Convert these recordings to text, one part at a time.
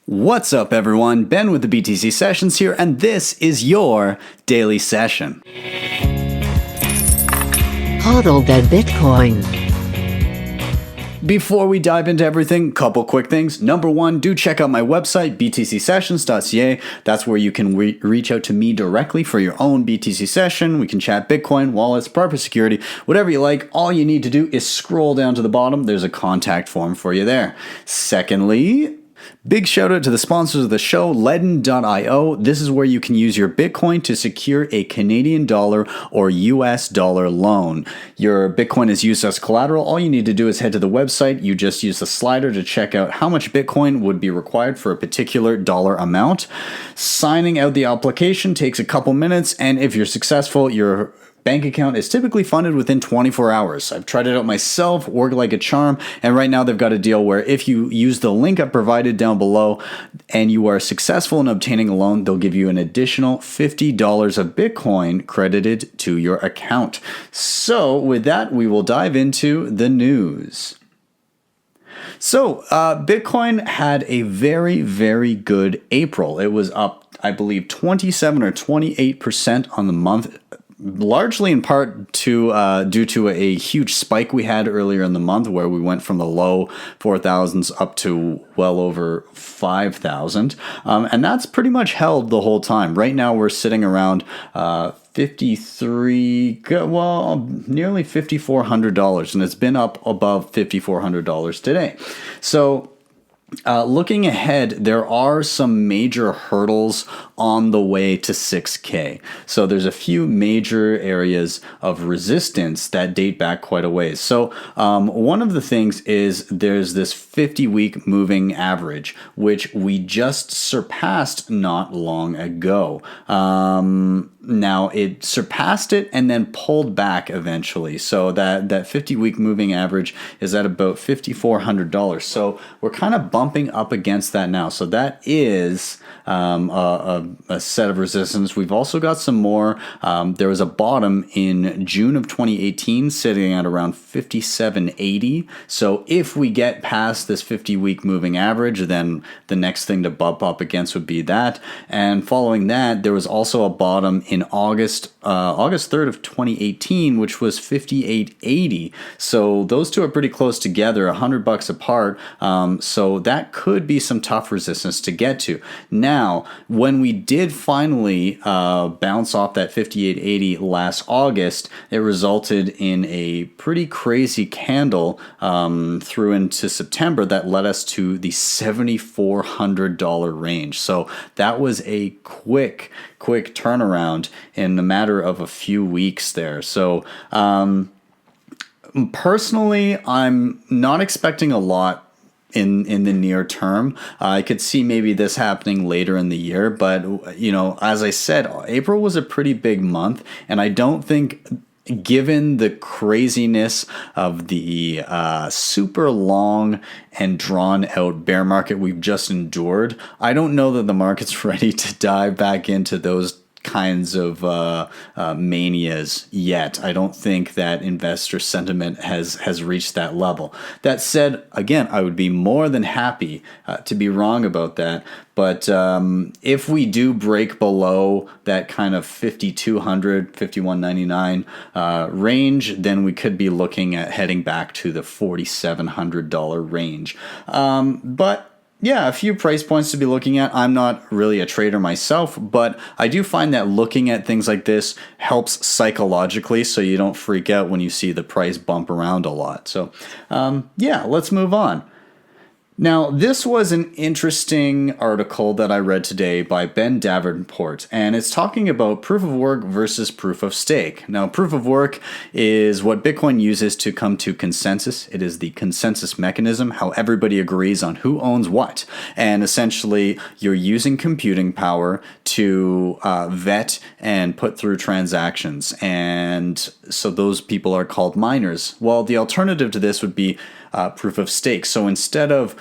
What's up, everyone? Ben with the BTC Sessions here, and this is your daily session. Hodl that Bitcoin. Before we dive into everything, couple quick things. Number one, do check out my website, btcsessions.ca. That's where you can reach out to me directly for your own BTC session. We can chat Bitcoin, wallets, proper security, whatever you like. All you need to do is scroll down to the bottom. There's a contact form for you there. Secondly, big shout out to the sponsors of the show, Ledn.io. This is where you can use your Bitcoin to secure a Canadian dollar or US dollar loan. Your Bitcoin is used as collateral. All you need to do is head to the website. You just use the slider to check out how much Bitcoin would be required for a particular dollar amount. Signing out the application takes a couple minutes, and if you're successful, your bank account is typically funded within 24 hours. I've tried it out myself, worked like a charm, and right now they've got a deal where if you use the link I provided down below and you are successful in obtaining a loan, they'll give you an additional $50 of Bitcoin credited to your account. So with that, we will dive into the news. So Bitcoin had a very, very good April. It was up, I believe, 27 or 28% on the month, largely in part due to a huge spike we had earlier in the month where we went from the low 4,000s up to well over 5,000. And that's pretty much held the whole time. Right now we're sitting around nearly $5,400, and it's been up above $5,400 today. So looking ahead, there are some major hurdles on the way to 6K. So there's a few major areas of resistance that date back quite a ways. So one of the things is there's this 50-week moving average, which we just surpassed not long ago. Now it surpassed it and then pulled back eventually. So that 50-week moving average is at about $5,400. So we're kind of bumping up against that now. So that is a set of resistance. We've also got some more. There was a bottom in June of 2018 sitting at around 57.80. So if we get past this 50-week moving average, then the next thing to bump up against would be that. And following that, there was also a bottom in August 3rd of 2018, which was 58.80. So those two are pretty close together, $100 apart. So that could be some tough resistance to get to. Now, when we did finally bounce off that 58.80 last August, it resulted in a pretty crazy candle through into September that led us to the $7,400 range. So that was a quick turnaround in a matter of a few weeks there. So personally, I'm not expecting a lot in the near term. I could see maybe this happening later in the year, but as I said, April was a pretty big month, and I don't think, given the craziness of the super long and drawn out bear market we've just endured, I don't know that the market's ready to dive back into those kinds of manias yet. I don't think that investor sentiment has reached that level. That said, again, I would be more than happy to be wrong about that. But if we do break below that kind of 5,200, 5,199 range, then we could be looking at heading back to the $4,700 range. But yeah, a few price points to be looking at. I'm not really a trader myself, but I do find that looking at things like this helps psychologically, so you don't freak out when you see the price bump around a lot. So yeah, let's move on. Now, this was an interesting article that I read today by Ben Davenport, and it's talking about proof of work versus proof of stake. Now, proof of work is what Bitcoin uses to come to consensus. It is the consensus mechanism, how everybody agrees on who owns what. And essentially, you're using computing power to vet and put through transactions. And so those people are called miners. Well, the alternative to this would be proof of stake. So instead of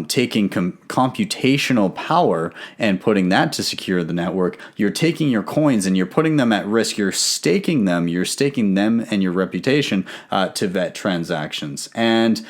taking computational power and putting that to secure the network, you're taking your coins and you're putting them at risk. You're staking them and your reputation to vet transactions. And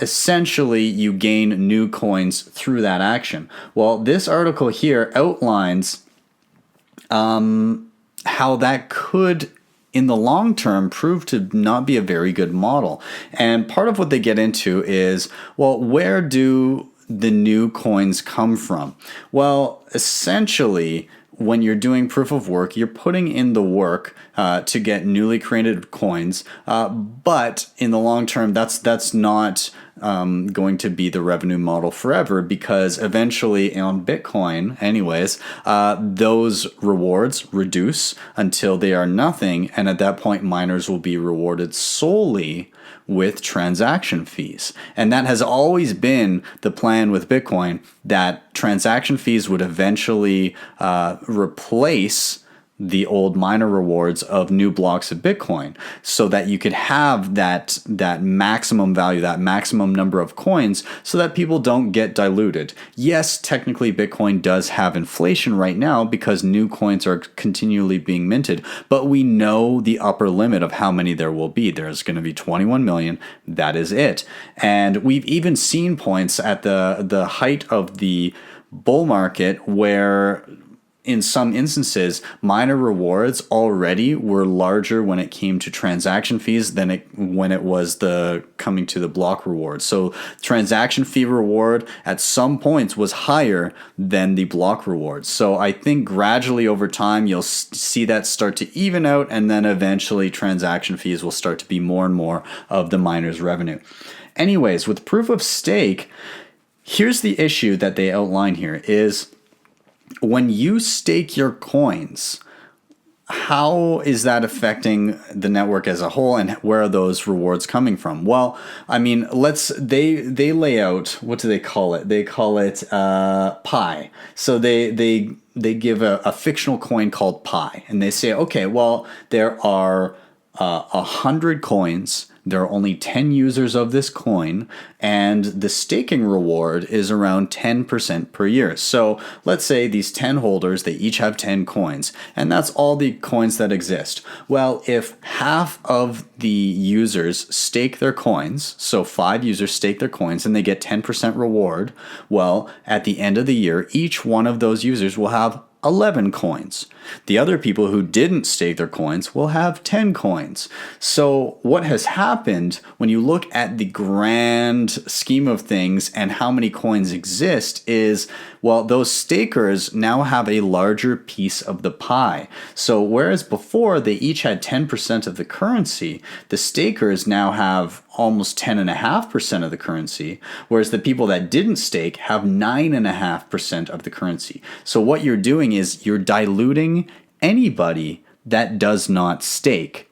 essentially you gain new coins through that action. Well, this article here outlines how that could in the long term prove to not be a very good model. And part of what they get into is, well, where do the new coins come from? Well, essentially, when you're doing proof of work, you're putting in the work to get newly created coins, but in the long term, that's not going to be the revenue model forever, because eventually on Bitcoin, anyways, those rewards reduce until they are nothing, and at that point, miners will be rewarded solely with transaction fees. And that has always been the plan with Bitcoin, that transaction fees would eventually replace the old miner rewards of new blocks of Bitcoin, so that you could have that maximum value, that maximum number of coins, so that people don't get diluted. Yes, technically Bitcoin does have inflation right now because new coins are continually being minted, but we know the upper limit of how many there will be. There's going to be 21 million. That is it. And we've even seen points at the height of the bull market where in some instances, miner rewards already were larger when it came to transaction fees than when it was the coming to the block reward. So transaction fee reward at some points was higher than the block reward. So I think gradually over time, you'll see that start to even out, and then eventually transaction fees will start to be more and more of the miner's revenue. Anyways, with proof of stake, here's the issue that they outline here is, when you stake your coins, how is that affecting the network as a whole, and where are those rewards coming from? Well, I mean, they lay out, what do they call it? They call it pi. So they give a fictional coin called pi, and they say, okay, well, there are 100 coins. There are only 10 users of this coin, and the staking reward is around 10% per year. So let's say these 10 holders, they each have 10 coins, and that's all the coins that exist. Well, if half of the users stake their coins, so 5 users stake their coins and they get 10% reward, well, at the end of the year, each one of those users will have 11 coins. The other people who didn't stake their coins will have 10 coins. So what has happened when you look at the grand scheme of things and how many coins exist is, well, those stakers now have a larger piece of the pie. So whereas before they each had 10% of the currency, the stakers now have almost 10.5% of the currency, whereas the people that didn't stake have 9.5% of the currency. So what you're doing is you're diluting anybody that does not stake.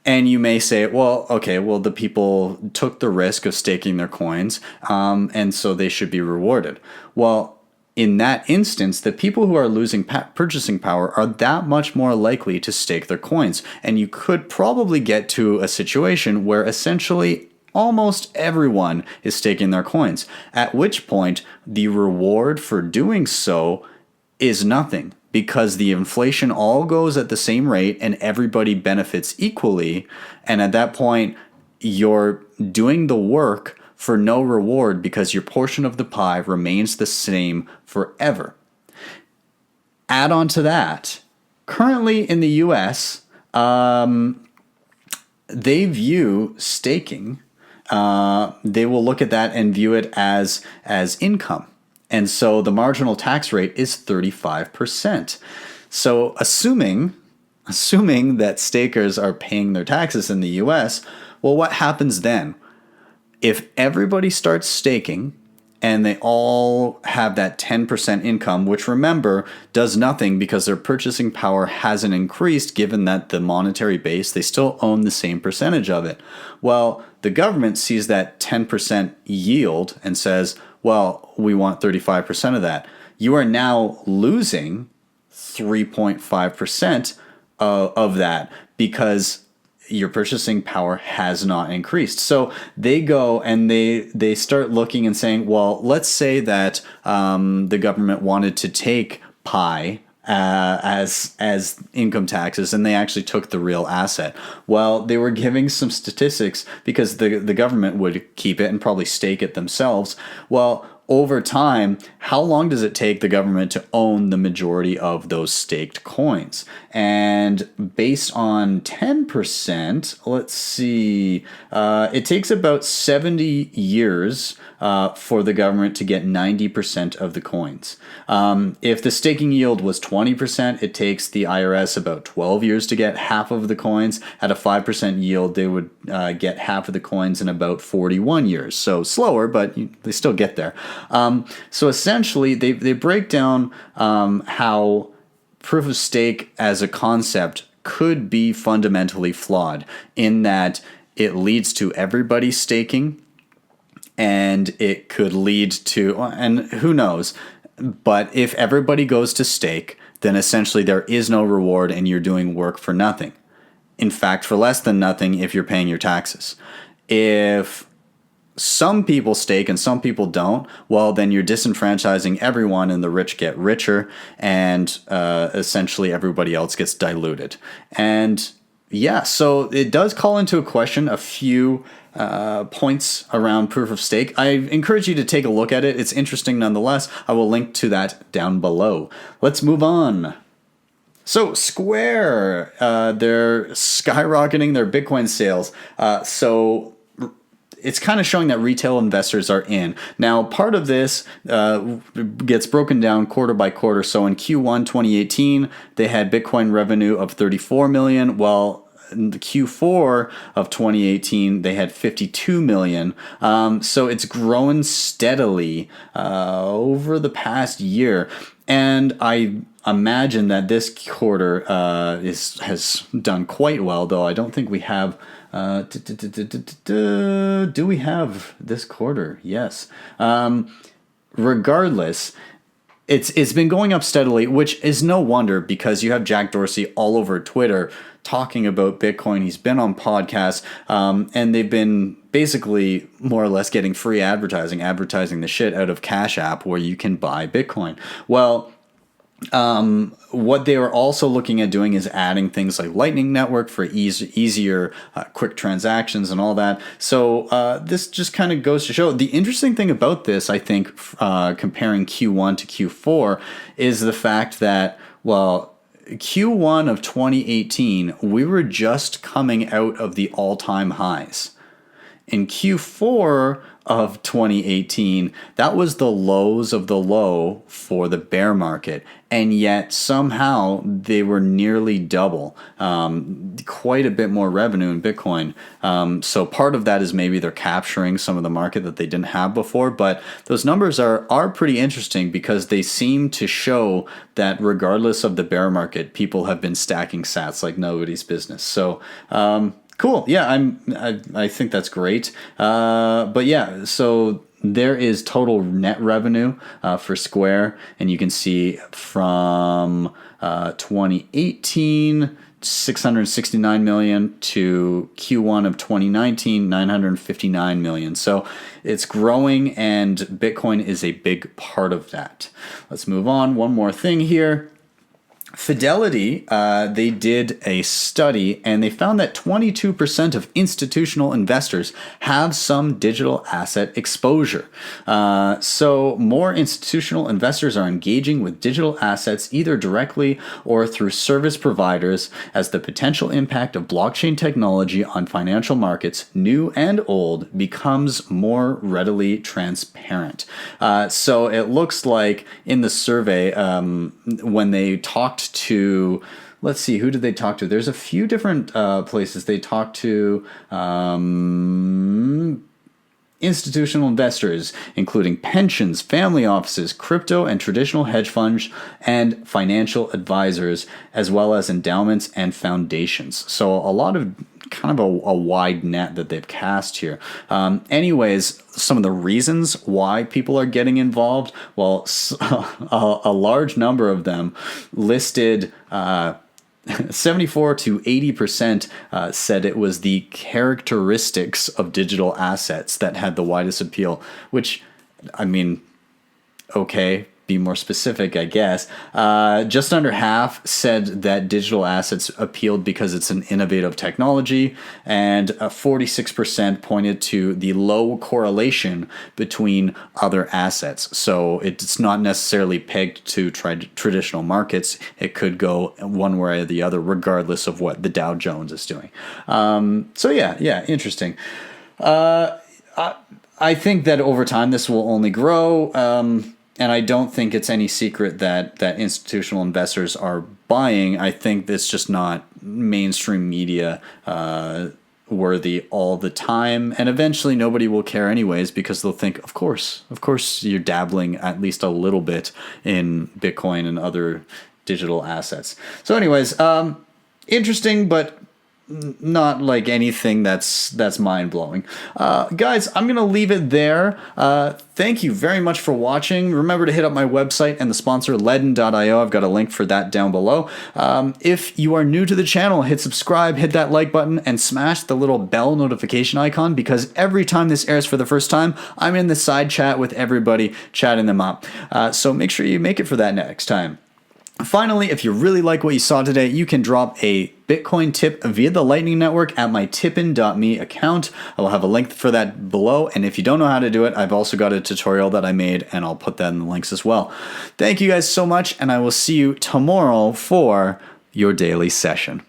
And you may say, well, okay, well, the people took the risk of staking their coins, and so they should be rewarded. Well, in that instance, the people who are losing purchasing power are that much more likely to stake their coins. And you could probably get to a situation where essentially almost everyone is staking their coins, at which point the reward for doing so is nothing, because the inflation all goes at the same rate and everybody benefits equally. And at that point, you're doing the work for no reward because your portion of the pie remains the same forever. Add on to that, currently in the US, they view staking, they will look at that and view it as income. And so the marginal tax rate is 35%. So assuming that stakers are paying their taxes in the US, well, what happens then? If everybody starts staking and they all have that 10% income, which remember does nothing because their purchasing power hasn't increased given that the monetary base, they still own the same percentage of it. Well, the government sees that 10% yield and says, well, we want 35% of that. You are now losing 3.5% of that because your purchasing power has not increased. So they go and they start looking and saying, well, let's say that the government wanted to take pi as income taxes, and they actually took the real asset. Well, they were giving some statistics because the government would keep it and probably stake it themselves. Well, over time, how long does it take the government to own the majority of those staked coins? And based on 10%, let's see, it takes about 70 years for the government to get 90% of the coins. If the staking yield was 20%, it takes the IRS about 12 years to get half of the coins. At a 5% yield, they would get half of the coins in about 41 years. So slower, but they still get there. So essentially, they break down how proof of stake as a concept could be fundamentally flawed in that it leads to everybody staking, and it could lead to, and who knows, but if everybody goes to stake, then essentially there is no reward and you're doing work for nothing. In fact, for less than nothing if you're paying your taxes. If some people stake and some people don't, well, then you're disenfranchising everyone and the rich get richer, and essentially everybody else gets diluted. And yeah, so it does call into question a few points around proof of stake. I encourage you to take a look at it. It's interesting nonetheless. I will link to that down below. Let's move on. So Square, they're skyrocketing their Bitcoin sales. So it's kind of showing that retail investors are in. Now, part of this gets broken down quarter by quarter. So in Q1 2018, they had Bitcoin revenue of 34 million. Well, in the Q4 of 2018, they had 52 million. So it's grown steadily over the past year. And I imagine that this quarter has done quite well, though I don't think we have. Do we have this quarter? Yes. Regardless, it's been going up steadily, which is no wonder because you have Jack Dorsey all over Twitter talking about Bitcoin. He's been on podcasts, and they've been basically more or less getting free advertising the shit out of Cash App where you can buy Bitcoin. Well, what they are also looking at doing is adding things like Lightning Network for easier, quick transactions and all that. So this just kind of goes to show the interesting thing about this, I think, comparing Q1 to Q4 is the fact that, well, Q1 of 2018, we were just coming out of the all-time highs. In Q4 of 2018, that was the lows of the low for the bear market, and yet somehow they were nearly double, quite a bit more revenue in Bitcoin. So part of that is maybe they're capturing some of the market that they didn't have before, but those numbers are pretty interesting because they seem to show that regardless of the bear market, people have been stacking sats like nobody's business. So cool. Yeah, I think that's great. But yeah, so there is total net revenue for Square, and you can see from 2018, 669 million to Q1 of 2019, 959 million. So it's growing, and Bitcoin is a big part of that. Let's move on. One more thing here. Fidelity, they did a study and they found that 22% of institutional investors have some digital asset exposure. So more institutional investors are engaging with digital assets either directly or through service providers as the potential impact of blockchain technology on financial markets, new and old, becomes more readily transparent. So it looks like in the survey, when they talked to, let's see, who did they talk to? There's a few different places they talked to. Institutional investors, including pensions, family offices, crypto and traditional hedge funds, and financial advisors, as well as endowments and foundations. So a lot of kind of a wide net that they've cast here. Anyways, some of the reasons why people are getting involved, well, a large number of them listed 74 to 80% said it was the characteristics of digital assets that had the widest appeal, which, I mean, okay, be more specific, I guess. Just under half said that digital assets appealed because it's an innovative technology, and 46% pointed to the low correlation between other assets. So it's not necessarily pegged to traditional markets. It could go one way or the other, regardless of what the Dow Jones is doing. So yeah, interesting. I think that over time this will only grow, and I don't think it's any secret that institutional investors are buying. I think it's just not mainstream media worthy all the time, and eventually nobody will care anyways because they'll think, of course you're dabbling at least a little bit in Bitcoin and other digital assets. So anyways, interesting, but not like anything that's mind-blowing. Guys, I'm gonna leave it there. Thank you very much for watching. Remember to hit up my website and the sponsor Ledn.io. I've got a link for that down below. If you are new to the channel, hit subscribe, hit that like button, and smash the little bell notification icon, because every time this airs for the first time, I'm in the side chat with everybody, chatting them up. So make sure you make it for that next time. Finally, if you really like what you saw today, you can drop a Bitcoin tip via the Lightning Network at my tippin.me account. I will have a link for that below, and if you don't know how to do it, I've also got a tutorial that I made, and I'll put that in the links as well. Thank you guys so much, and I will see you tomorrow for your daily session.